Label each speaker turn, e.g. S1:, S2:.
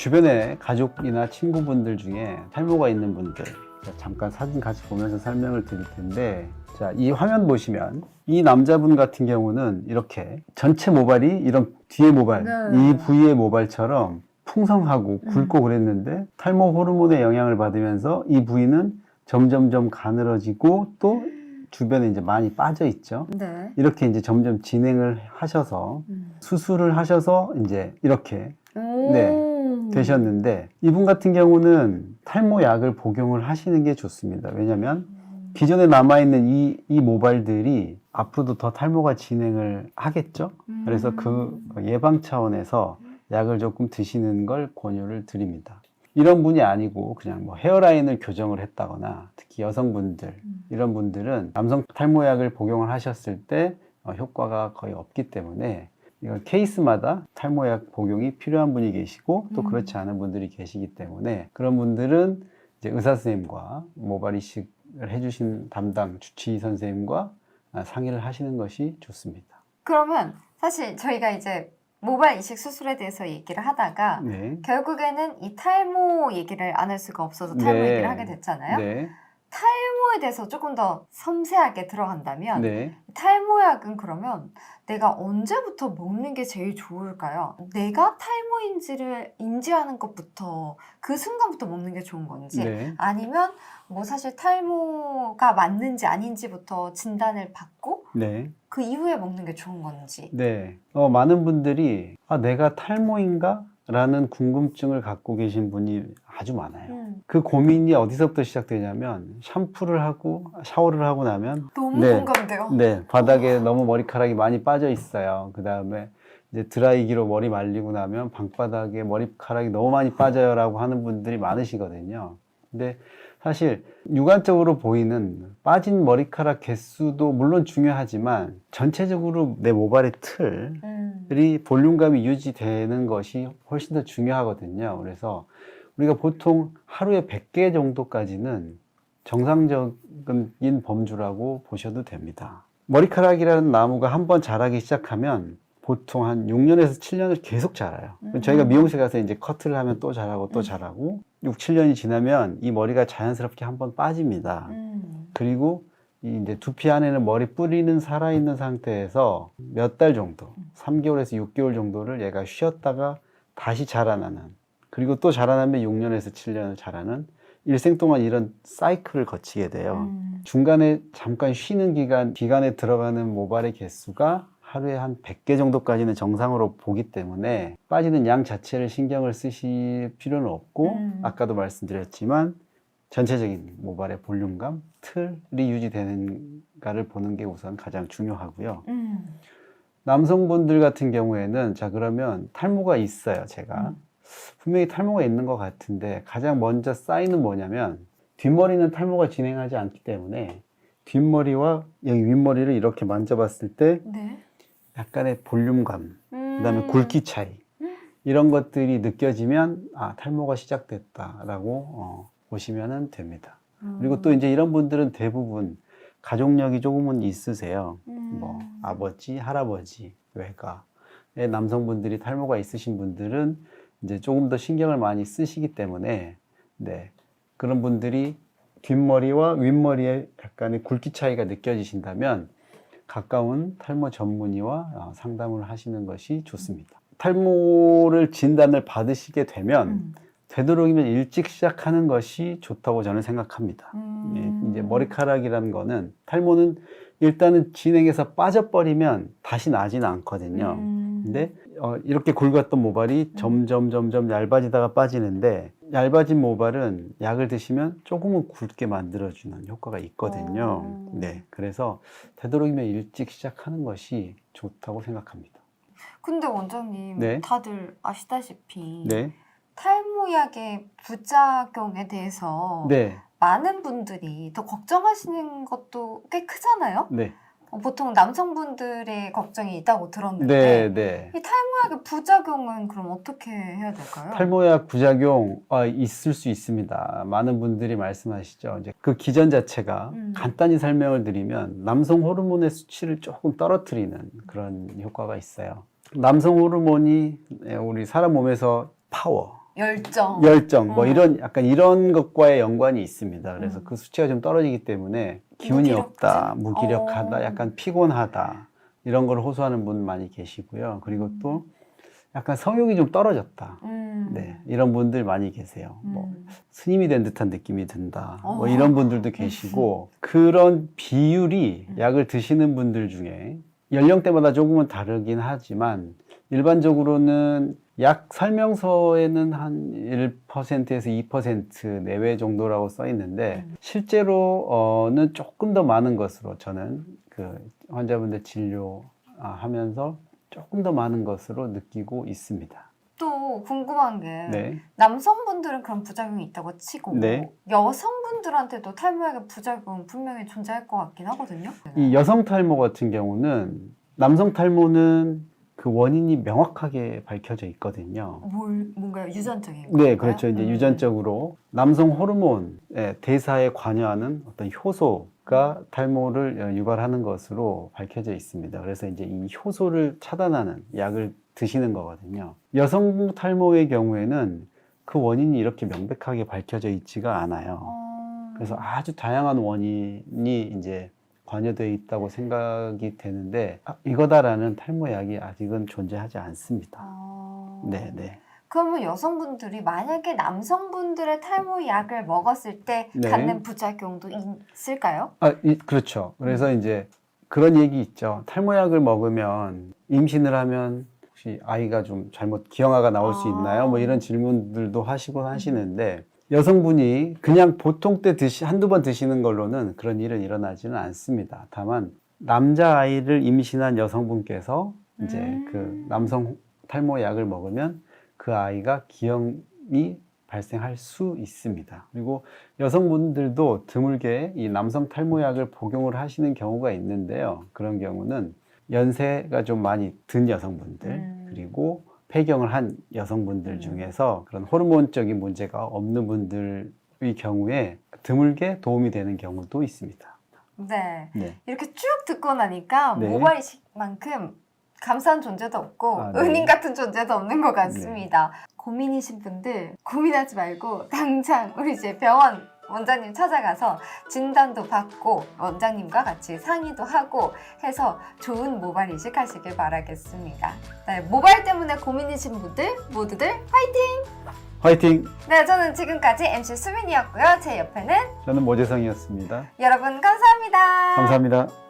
S1: 주변에 가족이나 친구분들 중에 탈모가 있는 분들, 잠깐 사진 같이 보면서 설명을 드릴 텐데, 자, 이 화면 보시면 이 남자분 같은 경우는 이렇게 전체 모발이 이런 뒤에 모발, 이 부위의 모발처럼 풍성하고 굵고 그랬는데 탈모 호르몬의 영향을 받으면서 이 부위는 점점점 가늘어지고 또 주변에 이제 많이 빠져 있죠.
S2: 네.
S1: 이렇게 이제 점점 진행을 하셔서 수술을 하셔서 이제 이렇게 되셨는데, 이분 같은 경우는 탈모 약을 복용을 하시는 게 좋습니다. 왜냐하면 기존에 남아있는 이 모발들이 앞으로도 더 탈모가 진행을 하겠죠. 그래서 그 예방 차원에서 약을 조금 드시는 걸 권유를 드립니다. 이런 분이 아니고 그냥 뭐 헤어라인을 교정을 했다거나, 특히 여성분들, 이런 분들은 남성 탈모약을 복용을 하셨을 때 효과가 거의 없기 때문에 이건 케이스마다 탈모약 복용이 필요한 분이 계시고 또 그렇지 않은 분들이 계시기 때문에, 그런 분들은 이제 의사 선생님과 모발 이식을 해주신 담당 주치의 선생님과 상의를 하시는 것이 좋습니다.
S2: 그러면 사실 저희가 이제 모발 이식 수술에 대해서 얘기를 하다가 결국에는 이 탈모 얘기를 안 할 수가 없어서 탈모 얘기를 하게 됐잖아요. 탈모에 대해서 조금 더 섬세하게 들어간다면 탈모약은 그러면 내가 언제부터 먹는 게 제일 좋을까요? 내가 탈모인지를 인지하는 것부터, 그 순간부터 먹는 게 좋은 건지, 아니면 뭐 사실 탈모가 맞는지 아닌지부터 진단을 받고 그 이후에 먹는 게 좋은 건지.
S1: 많은 분들이 내가 탈모인가? 라는 궁금증을 갖고 계신 분이 아주 많아요. 그 고민이 어디서부터 시작되냐면, 샴푸를 하고 샤워를 하고 나면
S2: 너무 공감돼요.
S1: 바닥에 너무 머리카락이 많이 빠져 있어요. 그 다음에 이제 드라이기로 머리 말리고 나면 방바닥에 머리카락이 너무 많이 빠져요 라고 하는 분들이 많으시거든요. 근데 사실 육안적으로 보이는 빠진 머리카락 개수도 물론 중요하지만, 전체적으로 내 모발의 틀이 볼륨감이 유지되는 것이 훨씬 더 중요하거든요. 그래서 우리가 보통 하루에 100개 정도까지는 정상적인 범주라고 보셔도 됩니다. 머리카락이라는 나무가 한번 자라기 시작하면 보통 한 6년에서 7년을 계속 자라요. 저희가 미용실 가서 이제 커트를 하면 또 자라고 또 자라고, 6, 7년이 지나면 이 머리가 자연스럽게 한번 빠집니다. 그리고 이제 두피 안에는 머리 뿌리는 살아있는 상태에서 몇 달 정도, 3개월에서 6개월 정도를 얘가 쉬었다가 다시 자라나는, 그리고 또 자라나면 6년에서 7년을 자라는, 일생 동안 이런 사이클을 거치게 돼요. 중간에 잠깐 쉬는 기간에 들어가는 모발의 개수가 하루에 한 100개 정도까지는 정상으로 보기 때문에 빠지는 양 자체를 신경을 쓰실 필요는 없고, 아까도 말씀드렸지만 전체적인 모발의 볼륨감, 틀이 유지되는가를 보는 게 우선 가장 중요하고요. 남성분들 같은 경우에는, 자, 그러면 탈모가 있어요. 제가 분명히 탈모가 있는 것 같은데, 가장 먼저 사인은 뭐냐면, 뒷머리는 탈모가 진행하지 않기 때문에 뒷머리와 여기 윗머리를 이렇게 만져봤을 때 약간의 볼륨감, 그 다음에 굵기 차이, 이런 것들이 느껴지면 탈모가 시작됐다라고 보시면 됩니다. 그리고 또 이제 이런 분들은 대부분 가족력이 조금은 있으세요. 뭐 아버지, 할아버지, 외가의 남성분들이 탈모가 있으신 분들은 이제 조금 더 신경을 많이 쓰시기 때문에, 그런 분들이 뒷머리와 윗머리에 약간의 굵기 차이가 느껴지신다면 가까운 탈모 전문의와 상담을 하시는 것이 좋습니다. 탈모를 진단을 받으시게 되면 되도록이면 일찍 시작하는 것이 좋다고 저는 생각합니다. 이제 머리카락이라는 거는, 탈모는 일단은 진행해서 빠져버리면 다시 나지는 않거든요. 근데 이렇게 굵었던 모발이 점점 얇아지다가 빠지는데, 얇아진 모발은 약을 드시면 조금은 굵게 만들어주는 효과가 있거든요. 그래서 되도록이면 일찍 시작하는 것이 좋다고 생각합니다.
S2: 근데 원장님, 다들 아시다시피 탈모약의 부작용에 대해서 많은 분들이 더 걱정하시는 것도 꽤 크잖아요? 보통 남성분들의 걱정이 있다고 들었는데 이 탈모약의 부작용은 그럼 어떻게 해야 될까요?
S1: 탈모약 부작용 있을 수 있습니다. 많은 분들이 말씀하시죠. 이제 그 기전 자체가 간단히 설명을 드리면, 남성 호르몬의 수치를 조금 떨어뜨리는 그런 효과가 있어요. 남성 호르몬이 우리 사람 몸에서 파워, 열정, 뭐 이런 약간 이런 것과의 연관이 있습니다. 그래서 그 수치가 좀 떨어지기 때문에 기운이 없다, 무기력하다, 약간 피곤하다 이런 걸 호소하는 분 많이 계시고요. 그리고 또 약간 성욕이 좀 떨어졌다. 네, 이런 분들 많이 계세요. 뭐 스님이 된 듯한 느낌이 든다. 뭐 이런 분들도 계시고 그런 비율이 약을 드시는 분들 중에 연령대마다 조금은 다르긴 하지만 일반적으로는 약 설명서에는 한 1%에서 2% 내외 정도라고 써 있는데 실제로는 조금 더 많은 것으로 저는 그 환자분들 진료하면서 조금 더 많은 것으로 느끼고 있습니다.
S2: 또 궁금한 게
S1: 네.
S2: 남성분들은 그런 부작용이 있다고 치고
S1: 네.
S2: 여성분들한테도 탈모약의 부작용 분명히 존재할 것 같긴 하거든요.
S1: 이 여성 탈모 같은 경우는 남성 탈모는 그 원인이 명확하게 밝혀져 있거든요.
S2: 뭔가요? 유전적인 건가요?
S1: 네, 그렇죠. 이제 유전적으로 남성 호르몬의 대사에 관여하는 어떤 효소가 탈모를 유발하는 것으로 밝혀져 있습니다. 그래서 이제 이 효소를 차단하는 약을 드시는 거거든요. 여성 탈모의 경우에는 그 원인이 이렇게 명백하게 밝혀져 있지가 않아요. 그래서 아주 다양한 원인이 이제 관여되어 있다고 생각이 되는데 이거다라는 탈모약이 아직은 존재하지 않습니다. 네.
S2: 그러면 여성분들이 만약에 남성분들의 탈모약을 먹었을 때
S1: 네.
S2: 갖는 부작용도 있을까요?
S1: 그렇죠. 그래서 이제 그런 얘기 있죠. 탈모약을 먹으면 임신을 하면 혹시 아이가 좀 잘못 기형아가 나올 수 있나요? 뭐 이런 질문들도 하시곤 하시는데 여성분이 그냥 보통 때 한두 번 드시는 걸로는 그런 일은 일어나지는 않습니다. 다만 남자아이를 임신한 여성분께서 이제 그 남성 탈모약을 먹으면 그 아이가 기형이 발생할 수 있습니다. 그리고 여성분들도 드물게 이 남성 탈모약을 복용을 하시는 경우가 있는데요. 그런 경우는 연세가 좀 많이 든 여성분들 그리고 폐경을 한 여성분들 중에서 그런 호르몬적인 문제가 없는 분들의 경우에 드물게 도움이 되는 경우도 있습니다.
S2: 네. 이렇게 쭉 듣고 나니까
S1: 네.
S2: 모발 이식만큼 감사한 존재도 없고 은인 같은 존재도 없는 것 같습니다. 고민이신 분들 고민하지 말고 당장 우리 이제 병원 원장님 찾아가서 진단도 받고 원장님과 같이 상의도 하고 해서 좋은 모발 이식 하시길 바라겠습니다. 네, 모발 때문에 고민이신 분들 모두들 화이팅!
S1: 화이팅!
S2: 네, 저는 지금까지 MC 수민이었고요. 제 옆에는
S1: 저는 모재성이었습니다.
S2: 여러분 감사합니다.
S1: 감사합니다.